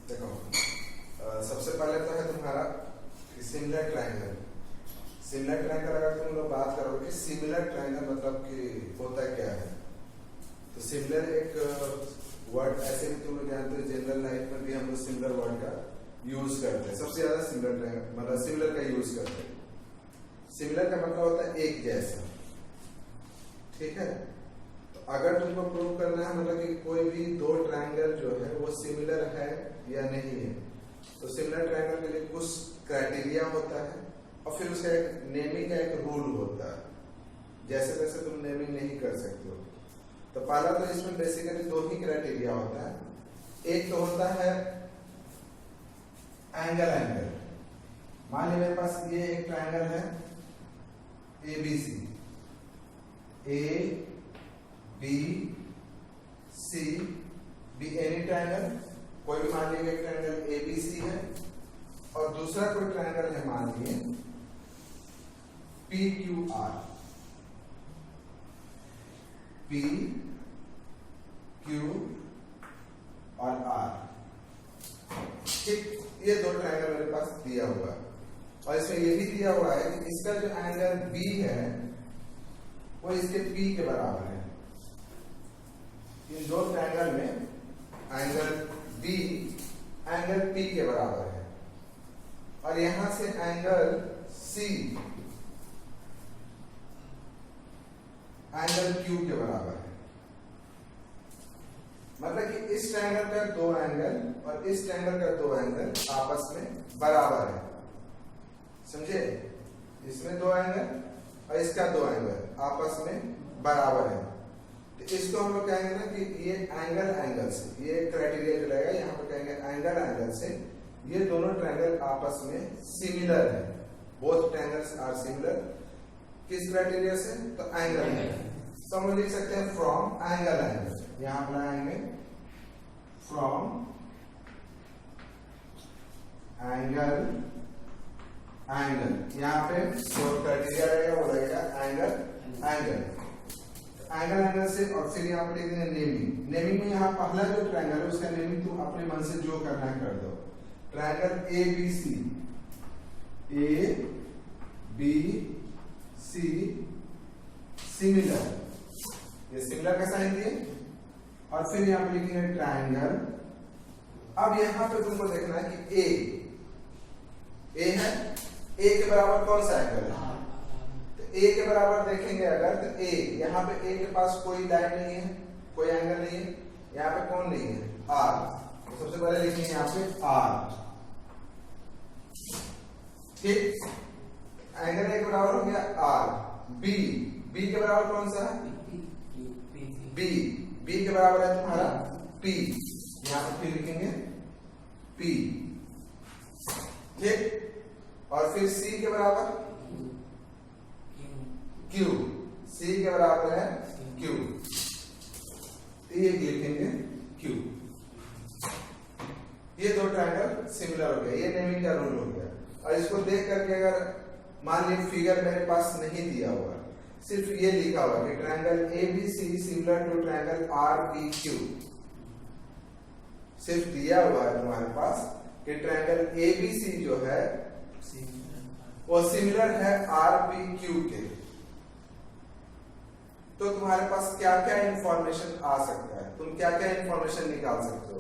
देखो सबसे पहले तो है तुम्हारा सिमिलर ट्रायंगल। सिमिलर ट्रायंगल अगर तुम लोग बात करोगे कि सिमिलर ट्रायंगल मतलब कि होता क्या है, तो सिमिलर एक वर्ड ऐसे भी तुम लोग जानते हो, जनरल लाइफ में भी हम लोग सिमिलर वर्ड का यूज करते हैं। सबसे ज्यादा सिमिलर ट्रायंगल मतलब सिमिलर का यूज करते हैं। सिमिलर का मतलब होता है एक जैसा, ठीक है। तो अगर तुमको प्रूव करना है मतलब कि कोई भी दो ट्रायंगल जो है वो सिमिलर है या नहीं है, तो सिमिलर ट्रायंगल के लिए कुछ क्राइटेरिया होता है और फिर उसका एक नेमिंग का एक रूल होता है। जैसे तैसे तुम नेमिंग नहीं कर सकते हो। तो पहला तो इसमें बेसिकली दो ही क्राइटेरिया होता है। एक तो होता है एंगल। मान लीजिए मेरे पास ये एक ट्रायंगल है ABC, ABC be any triangle, कोई भी मान लीजिए एक ट्रायंगल ABC है और दूसरा कोई ट्रायंगल है मान लीजिए PQR, P Q और R, ठीक। ये दो ट्रायंगल मेरे पास दिया हुआ है और इसमें ये भी दिया हुआ है कि इसका जो एंगल B है वो इसके P के बराबर है। इन दो ट्रायंगल में एंगल B एंगल P के बराबर है और यहां से एंगल C एंगल Q के बराबर है। मतलब कि इस ट्रायंगल का दो एंगल और इस ट्रायंगल का दो एंगल आपस में बराबर है, समझे। इसमें दो एंगल और इसका दो एंगल आपस में बराबर है। तो इसको हम लोग कहेंगे ना कि ये एंगल से, ये क्राइटेरिया जो लगेगा यहाँ पर कहेंगे एंगल से ये दोनों ट्रायंगल आपस में सिमिलर है। Both triangles are similar. किस क्राइटेरिया से? तो एंगल। तो हम लिख सकते हैं फ्रॉम एंगल। यहां पर आएंगे फ्रॉम एंगल। यहां पे जो क्राइटेरिया रहेगा वो लगेगा एंगल से। और फिर यहाँ पर लिख देंगे नेमिंग में यहाँ पहला जो ट्रायंगल है उसका नेमिंग तुम अपने मन से जो करना है कर दो। ट्रायंगल ABC सिमिलर, ये सिमिलर का साइन दिए और फिर यहाँ पे लिखेंगे ट्रायंगल। अब यहाँ पे तुमको देखना है कि ए है, ए के बराबर कौन सा एंगल है? तो ए के बराबर देखेंगे अगर तो ए, यहाँ पे ए के पास कोई लाइन नहीं है, कोई एंगल नहीं है, यहाँ पे कौन नहीं है? आर। तो सबसे पहले लिखेंगे यहाँ पे आर, ठीक। एंगल ए के बराबर हो गया आर। बी के बराबर कौन सा है? बी के बराबर है तुम्हारा P, यहां पर फिर लिखेंगे P, ठीक। और फिर C के बराबर Q, C के बराबर है Q, ये लिखेंगे Q। ये दो ट्रायंगल सिमिलर हो गया, ये नेमिंग का रूल हो गया। और इसको देख करके अगर मान लीजिए फिगर मेरे पास नहीं दिया हुआ, सिर्फ ये लिखा हुआ कि triangle ABC similar to triangle RPQ, सिर्फ दिया हुआ है तुम्हारे पास कि ट्रायंगल ABC जो है वो सिमिलर है RPQ के, तो तुम्हारे पास क्या क्या इंफॉर्मेशन आ सकता है, तुम क्या क्या इंफॉर्मेशन निकाल सकते हो।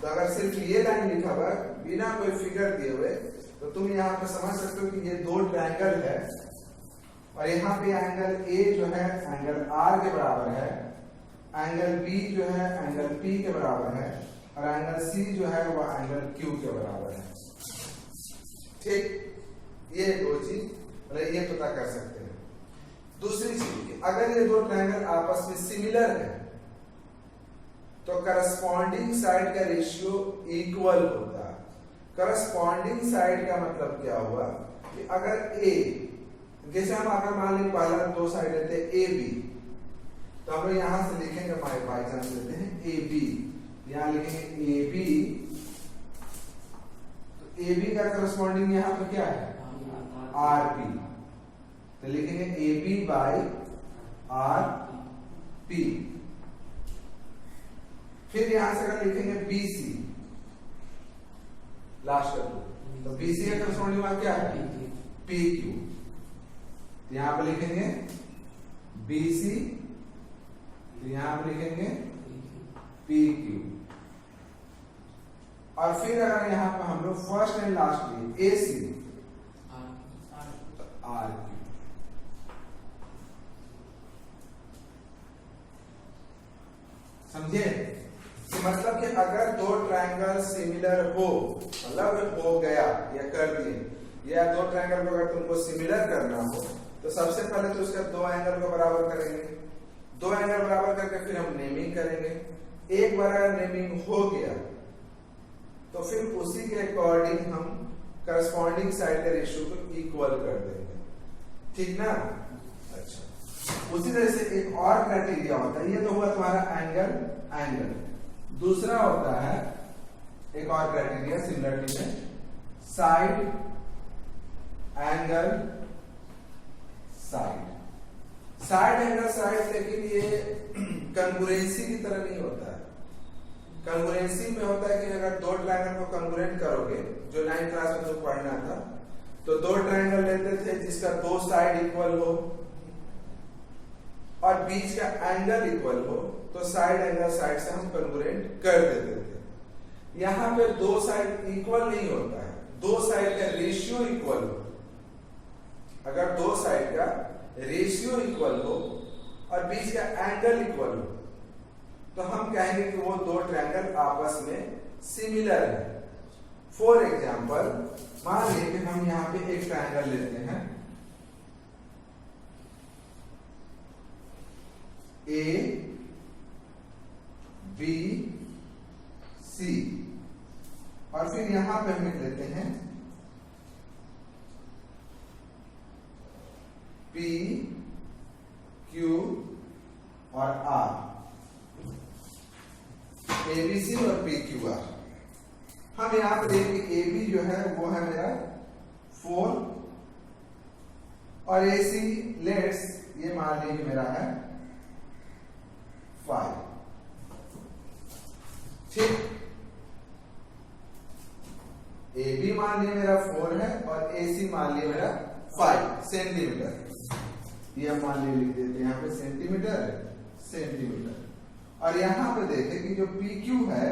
तो अगर सिर्फ ये लाइन लिखा हुआ बिना कोई फिगर दिए हुए तो तुम यहाँ पे समझ सकते हो कि ये दो ट्रायंगल है और यहाँ पे एंगल A जो है एंगल R के बराबर है, एंगल B जो है एंगल P के बराबर है और एंगल C जो है वो एंगल Q के बराबर है, ठीक। ये दो चीज ये पता कर सकते हैं। दूसरी चीज, अगर ये दो ट्रायंगल आपस में सिमिलर है तो करस्पॉन्डिंग साइड का रेशियो इक्वल होता है। करस्पॉन्डिंग साइड का मतलब क्या हुआ कि अगर A, जैसे हम अगर मान लीजिए पहला दो साइड लेते हैं AB, तो हम लोग यहां से लिखेंगे बाई चांस लेते हैं AB, यहां लिखेंगे AB, तो AB का करस्पॉन्डिंग यहां पर क्या है? RP, तो लिखेंगे AB बाई RP। फिर यहां से अगर लिखेंगे BC, लास्ट का 2। तो BC का करस्पॉन्डिंग मान क्या है? PQ। तो यहां पर लिखेंगे BC, तो यहां पर लिखेंगे PQ। और फिर अगर यहां पर हम लोग फर्स्ट एंड लास्ट लिए AC, तो RQ। समझे? मतलब कि अगर दो ट्रायंगल सिमिलर हो, मतलब हो गया या कर दिए, या दो ट्रायंगल को अगर तुमको सिमिलर करना हो तो सबसे पहले तो उसका दो एंगल को बराबर करेंगे। दो एंगल बराबर करके फिर हम नेमिंग करेंगे। एक बार अगर नेमिंग हो गया तो फिर उसी के अकॉर्डिंग हम करस्पॉन्डिंग साइड के रेशियो को इक्वल कर देंगे। ठीक ना? अच्छा, उसी तरह से एक और क्राइटेरिया होता है। ये तो हुआ तुम्हारा एंगल। दूसरा होता है एक और क्राइटेरिया सिमिलरिटी में, side angle side angle side. लेकिन ये कंग्रुएंसी की तरह नहीं होता है। कंग्रुएंसी में होता है कि अगर दो ट्रायंगल को कंग्रुएंट करोगे, जो 9th क्लास में जो पढ़ना था, तो दो ट्रायंगल लेते थे जिसका दो साइड इक्वल हो और बीच का एंगल इक्वल हो, तो साइड एंगल साइड से हम कंग्रुएंट कर देते थे। यहां पे दो साइड इक्वल नहीं होता है, दो साइड का रेशियो इक्वल हो। अगर दो साइड का रेशियो इक्वल हो और बीच का एंगल इक्वल हो, तो हम कहेंगे कि वो दो ट्रायंगल आपस में सिमिलर है। फॉर एग्जाम्पल, मान लीजिए कि हम यहां पे एक ट्रायंगल लेते हैं A B C, और फिर यहां पे हम लिख लेते हैं P Q और R, ABC और PQR। हम यहां पे देखिए AB जो है वो है मेरा 4 और AC लेट्स ये मान लीजिए मेरा है 5। ठीक, AB मान लिया मेरा 4 है और AC मान लिया मेरा 5 सेंटीमीटर। ये हम मान लिया, लिख देते हैं यहां पे सेंटीमीटर। और यहां पे देखें कि जो PQ है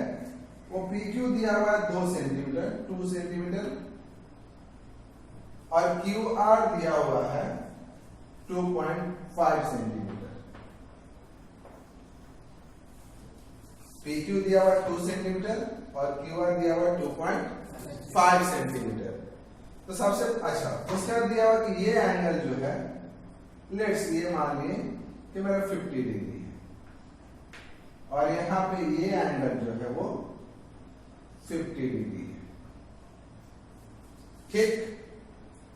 वो PQ दिया हुआ है 2 सेंटीमीटर, 2 सेंटीमीटर, और QR दिया हुआ है 2.5 सेंटीमीटर। PQ दिया हुआ 2 सेंटीमीटर और QR दिया हुआ 2.5 सेंटीमीटर। तो सबसे अच्छा उसका दिया हुआ कि ये एंगल जो है, लेट्स ये मान लिए कि मेरा 50 डिग्री है, और यहां पे ये एंगल जो है वो 50 डिग्री है। ठीक,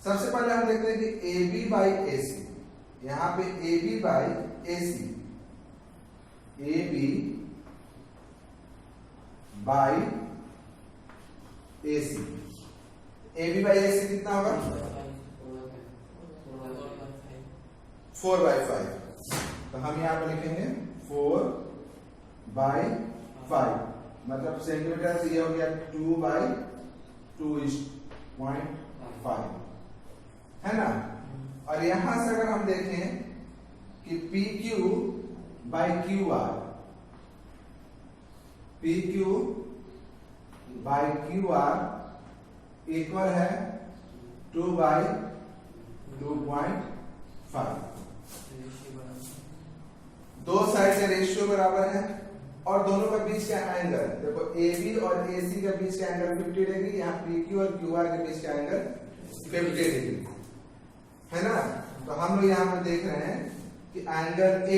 सबसे पहले हम देखते हैं कि AB बाई AC, यहां पे AB by AC, AB by AC, AB by AC कितना होगा? 4/5। तो हम यहां पर लिखेंगे 4/5, मतलब सेंटीमीटर से ये हो गया 2/2.5, है ना? और यहां से अगर हम देखें कि PQ by QR, PQ by QR equal है 2/2.5। दो साइड से रेशियो बराबर है और दोनों का बीच का एंगल देखो, AB और AC का बीच का एंगल 50 डिग्री, यहाँ PQ और QR के बीच का एंगल 50 डिग्री, है ना? तो हम लोग यहाँ पर देख रहे हैं कि एंगल A,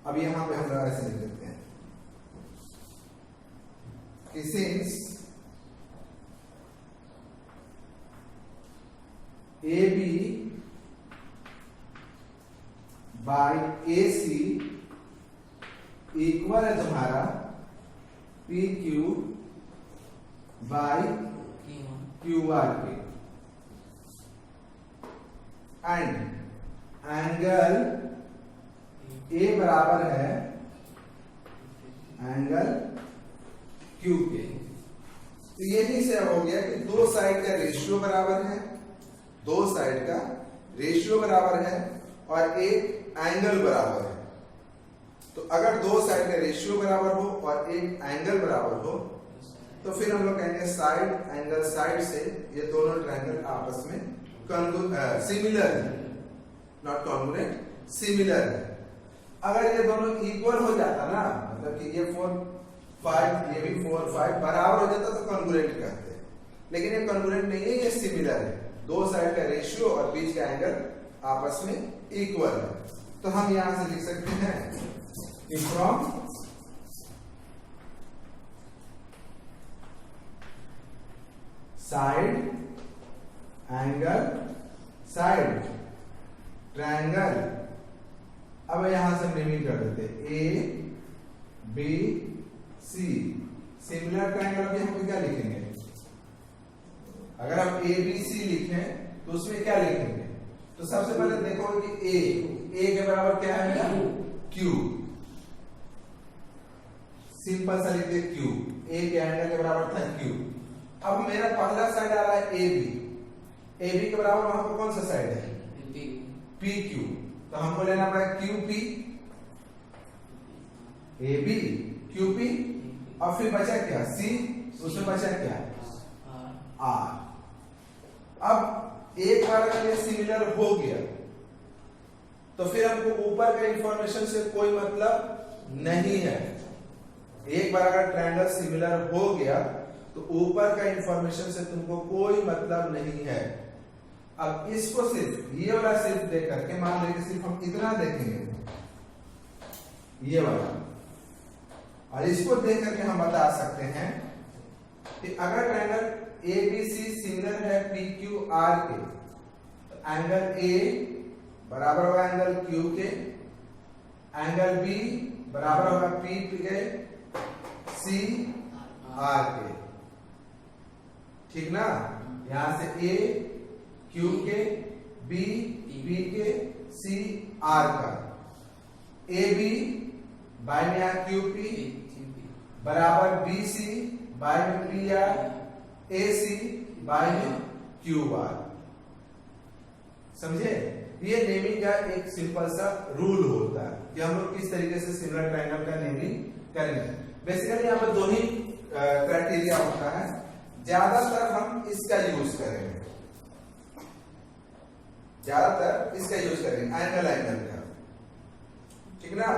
अब यहां पे हम लोग ऐसे लिख देते हैं कि since AB by AC equal है तुम्हारा PQ बाई QR के, एंड एंगल A बराबर है एंगल Q के। तो यही से हो गया कि दो साइड का रेशियो बराबर है, दो साइड का रेशियो बराबर है और एक एंगल बराबर है। तो अगर दो साइड का रेशियो बराबर हो और एक एंगल बराबर हो तो फिर हम लोग कहेंगे साइड एंगल साइड से ये दोनों ट्रायंगल आपस में सिमिलर है, नॉट कॉन्ग्रुएंट, सिमिलर है। अगर ये दोनों इक्वल हो जाता ना, मतलब कि ये 4 5 ये भी 4 5 बराबर हो जाता तो कॉन्ग्रुएंट कहते हैं, लेकिन ये कॉन्ग्रुएंट नहीं है, ये सिमिलर है। दो साइड का रेशियो और बीच का एंगल आपस में इक्वल है। तो हम यहां से लिख सकते हैं कि from side angle side triangle, अब यहां से नेमिंग कर देते A B C, similar triangle. अब यहां पे क्या लिखेंगे? अगर हम ए बी सी लिखें तो उसमें क्या लिखेंगे? तो सबसे पहले देखो कि ए के बराबर क्या है? क्यू। सिंपल सा लिखते क्यू, ए के एंगल के बराबर था क्यू। अब मेरा पहला साइड आ रहा है ए बी के बराबर वहां पर कौन सा साइड है? P Q. तो हमको लेना पड़ेगा Q P, A B Q P, और फिर बचा क्या? सी, उसमें बचा क्या? आर। अब एक बार अगर ये सिमिलर हो गया तो फिर हमको ऊपर के इंफॉर्मेशन से कोई मतलब नहीं है। एक बार अगर ट्रायंगल सिमिलर हो गया तो ऊपर का इंफॉर्मेशन से तुमको कोई मतलब नहीं है। अब इसको सिर्फ ये वाला सिर्फ देख करके, मान लीजिए सिर्फ हम इतना देखेंगे ये वाला, और इसको देख करके हम बता सकते हैं कि अगर triangle A B C similar है पी क्यू आर के, तो एंगल ए बराबर होगा एंगल क्यू के, एंगल बी बराबर होगा पी के, सी आर के। ठीक ना? यहां से ए क्यू के, बी पी के, सी आर का। ए बी बाय में आया क्यू पी बराबर बी सी बाय में P R, A C by में क्यू आर। समझे? ये नेमिंग का एक सिंपल सा रूल होता है कि हम लोग किस तरीके से सिमिलर ट्रायंगल का नेमिंग करेंगे। बेसिकली यहाँ पर दो ही क्राइटेरिया होता है, ज्यादातर हम इसका यूज करेंगे, ज्यादातर इसका यूज करेंगे एंगल का। ठीक ना?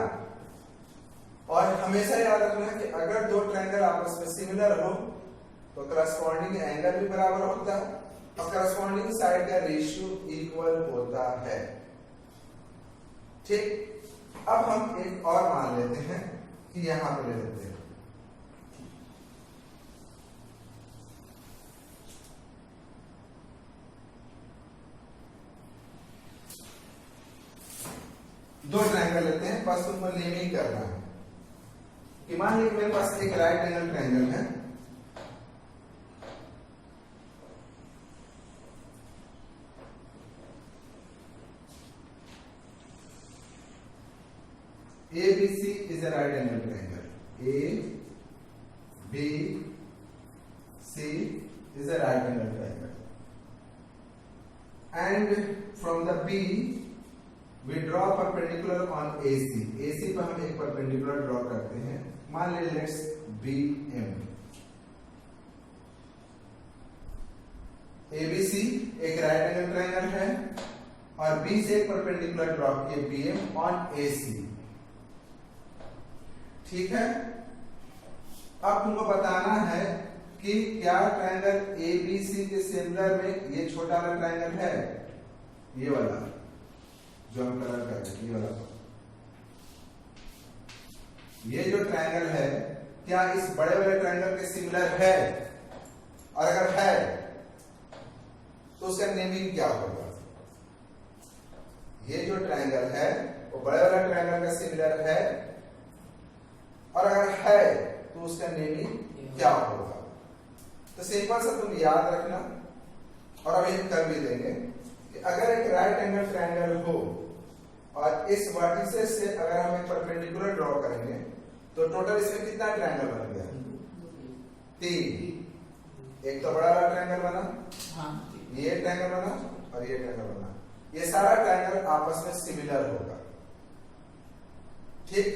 और हमेशा याद रखना है कि अगर दो ट्रायंगल आपस में सिमिलर हो तो करस्पॉन्डिंग एंगल भी बराबर होता है और करस्पॉन्डिंग साइड का रेशियो इक्वल होता है। ठीक, अब हम एक और मान लेते हैं कि यहां पे ले लेते हैं दो ट्रायंगल लेते हैं, बस तुमको नेमिंग करना है कि मान लीजिए मेरे पास एक राइट एंगल ट्रायंगल है, ABC is a right angle triangle. ABC is a right angle triangle. And from the B, we draw perpendicular on AC. AC पर हम एक perpendicular draw करते हैं, मान ले let's BM. ABC एक right angle triangle है और B से एक perpendicular draw किए BM on AC. ठीक है? अब तुमको बताना है कि क्या ट्रायंगल ABC के सिमिलर में ये छोटा वाला ट्रायंगल है, ये वाला जो हम कलर करते हैं, ये वाला, ये जो ट्रायंगल है क्या इस बड़े वाले ट्रायंगल के सिमिलर है? और अगर है तो उसका नेमिंग क्या होगा? ये जो ट्रायंगल है वो बड़े वाला ट्रायंगल का सिमिलर है, और अगर है तो उसका नेमिंग क्या होगा? तो सिंपल सा तुम याद रखना, और अभी हम कर भी देंगे कि अगर एक राइट एंगल ट्रायंगल हो और इस वर्टिसेस से अगर हम एक परपेंडिकुलर ड्रॉ करेंगे तो टोटल इसमें कितना ट्रायंगल बन गया? 3। एक तो बड़ा वाला ट्रायंगल बना, हाँ ये ट्रायंगल बना और ये ट्रायंगल बना। ये सारा ट्रायंगल आपस में सिमिलर होगा, ठीक,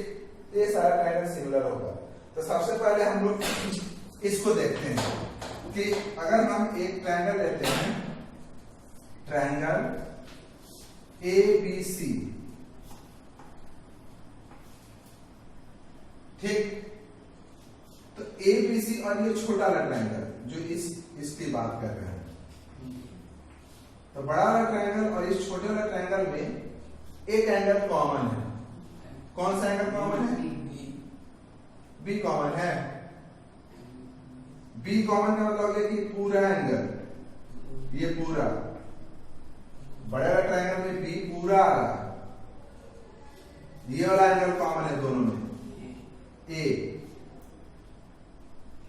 ये सारा ट्रायंगल सिमिलर होगा। तो सबसे पहले हम लोग इसको देखते हैं कि अगर हम एक ट्रायंगल लेते हैं, ट्रायंगल ABC, ठीक, तो ABC और ये छोटा वाला ट्रायंगल जो इसकी बात कर रहे हैं, तो बड़ा वाला ट्रायंगल और इस छोटे वाला ट्रायंगल में एक एंगल कॉमन है। कौन सा एंगल कॉमन है? बी कॉमन है। बी कॉमन का मतलब है कि पूरा एंगल, ये पूरा बड़े वाले ट्रायंगल में बी पूरा आ रहा है, ये वाला एंगल कॉमन है दोनों में, ए।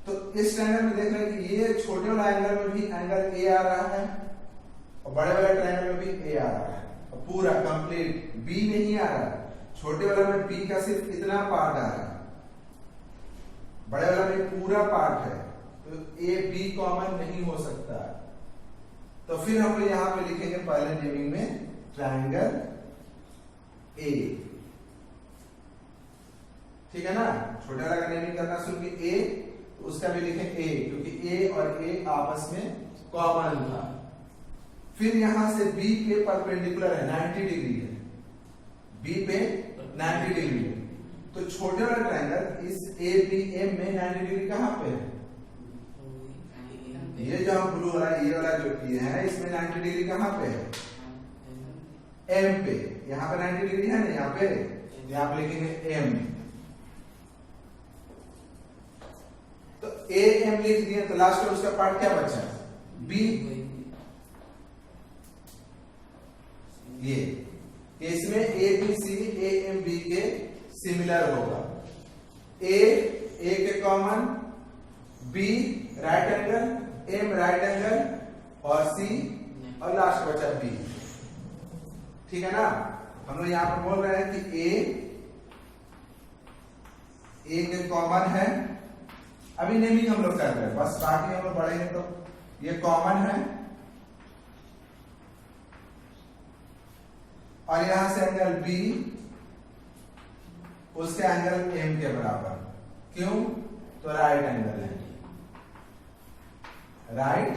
तो इस ट्रायंगल में देख रहे हैं कि ये छोटे वाला एंगल में भी एंगल ए आ रहा है और बड़े वाले ट्रायंगल में भी ए आ रहा है, और पूरा कंप्लीट बी नहीं आ रहा है। छोटे वाला में बी का सिर्फ इतना पार्ट आ रहा है, बड़े वाला में पूरा पार्ट है, तो ए बी कॉमन नहीं हो सकता। तो फिर हम लोग यहां पे लिखेंगे पहले नेमिंग में ट्रायंगल ए, ठीक है ना। छोटे वाला का नेमिंग करना शुरू किए ए, तो उसका भी लिखें ए, क्योंकि ए और ए आपस में कॉमन था। फिर यहां से बी पे परपेंडिकुलर है, 90 डिग्री है, बी पे 90 डिग्री है। तो छोटे वाला ट्रायंगल इस ए बी एम में 90 डिग्री कहां पे है? ये जो हम ब्लू वाला ये वाला जो किए हैं इसमें 90 डिग्री कहां पे है? एम पे। यहाँ पे 90 डिग्री है ना, यहाँ पे, यहाँ पे लिखेंगे एम। तो ए एम लिख दिए, तो लास्ट में उसका पार्ट क्या बचा? बी। ये इसमें A B C A M B के सिमिलर होगा। ए के common, B right angle, M right angle और सी और लास्ट बचा बी, ठीक है ना। हम लोग यहां पर बोल रहे हैं कि ए के कॉमन है, अभी नेमिंग हम लोग कर रहे हैं, बस बाकी हम लोग पढ़ेंगे। तो ये कॉमन है और यहां से एंगल बी उसके एंगल एम के बराबर, क्यों? तो राइट एंगल है, राइट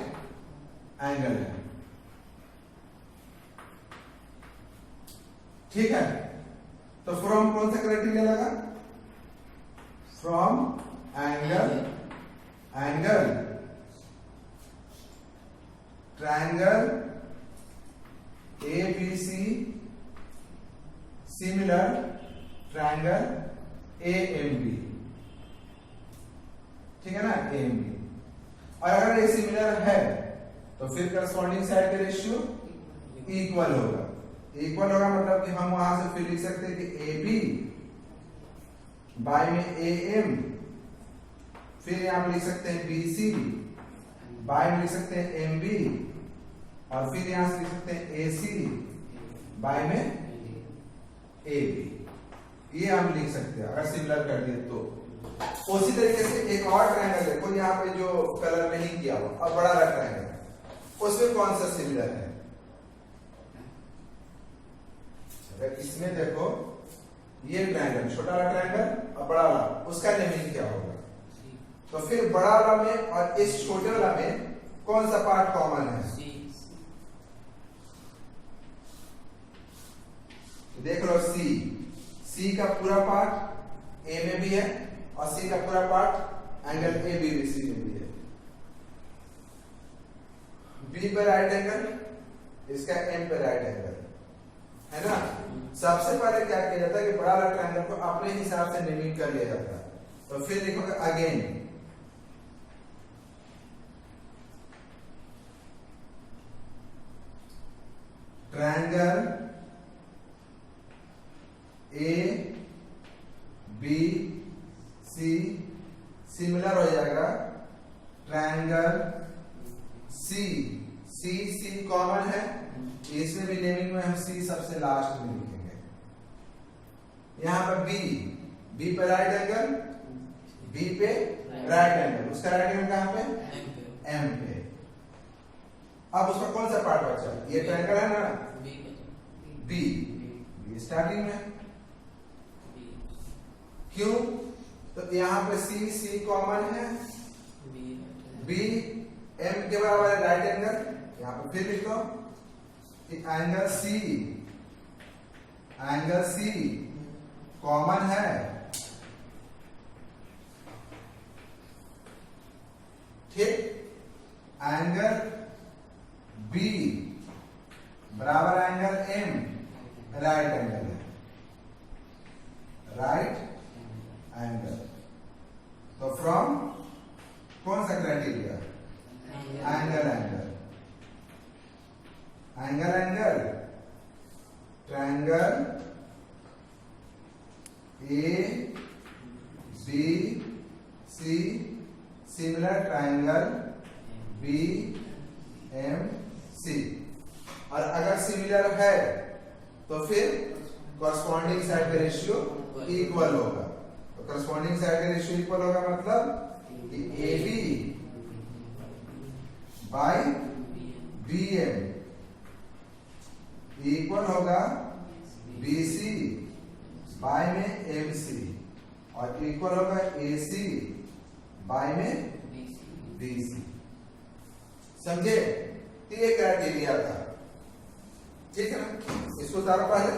एंगल है, ठीक है। तो फ्रॉम कौन सा क्राइटेरिया लगा? From angle triangle ABC similar triangle AMB, ठीक है ना, AMB। और अगर ये सिमिलर है तो फिर करस्पॉन्डिंग साइड का रेशियो इक्वल होगा। इक्वल होगा मतलब कि हम वहां से फिर लिख सकते हैं कि AB बाय में AM, फिर यहां पे लिख सकते हैं BC, बाय में लिख सकते हैं MB, और फिर यहां से लिख सकते हैं AC, बाय में AB। ये हम लिख सकते हैं अगर सिमिलर कर दिए तो। उसी तरीके से एक और ट्रायंगल देखो, यहाँ पे जो कलर नहीं किया हुआ और बड़ा वाला ट्रायंगल, उसमें कौन सा सिमिलर है? अगर इसमें देखो ये ट्रायंगल, छोटा वाला ट्रायंगल और बड़ा वाला, उसका नेमिंग क्या होगा? तो फिर बड़ा वाला में और इस छोटे वाला में कौन सा पार्ट कॉमन है? देख लो सी का पूरा पार्ट ए में भी है और सी का पूरा part angle A B B C में भी है। बी पे राइट एंगल, इसका एम पे राइट एंगल है ना। सबसे पहले क्या किया जाता है कि बड़ा वाला ट्रायंगल को अपने हिसाब से नेमिंग कर लिया जाता है। तो फिर लिखोगे again triangle A B C similar हो जाएगा ट्रायंगल सी। सी कॉमन है, इसमें भी नेमिंग में हम सी सबसे लास्ट में लिखेंगे। यहां पर बी पे राइट एंगल, बी पे राइट एंगल, उसका राइट एंगल कहां पे? एम पे। अब उसका कौन सा पार्ट बचा? ये ट्रायंगल है ना, बी, स्टार्टिंग में। क्यों? तो यहाँ पे सी कॉमन है, बी एम के बराबर है राइट एंगल। यहाँ पे फिर लिख लो कि एंगल सी कॉमन है, ठीक। एंगल बी बराबर एंगल एम राइट एंगल है, राइट एंगल। तो फ्रॉम कौन सा criteria? Angle triangle A B C similar triangle B M C. और अगर सिमिलर है तो फिर कॉरस्पॉन्डिंग साइड का रेशियो इक्वल होगा। तो कॉरस्पॉन्डिंग साइड का रेशियो इक्वल होगा मतलब A B by B M equal होगा बी सी बाय में एम सी, और इक्वल होगा ए सी बाय में बी सी। समझे? ये क्राइटेरिया था, ठीक है ना? इसको उतारो पहले।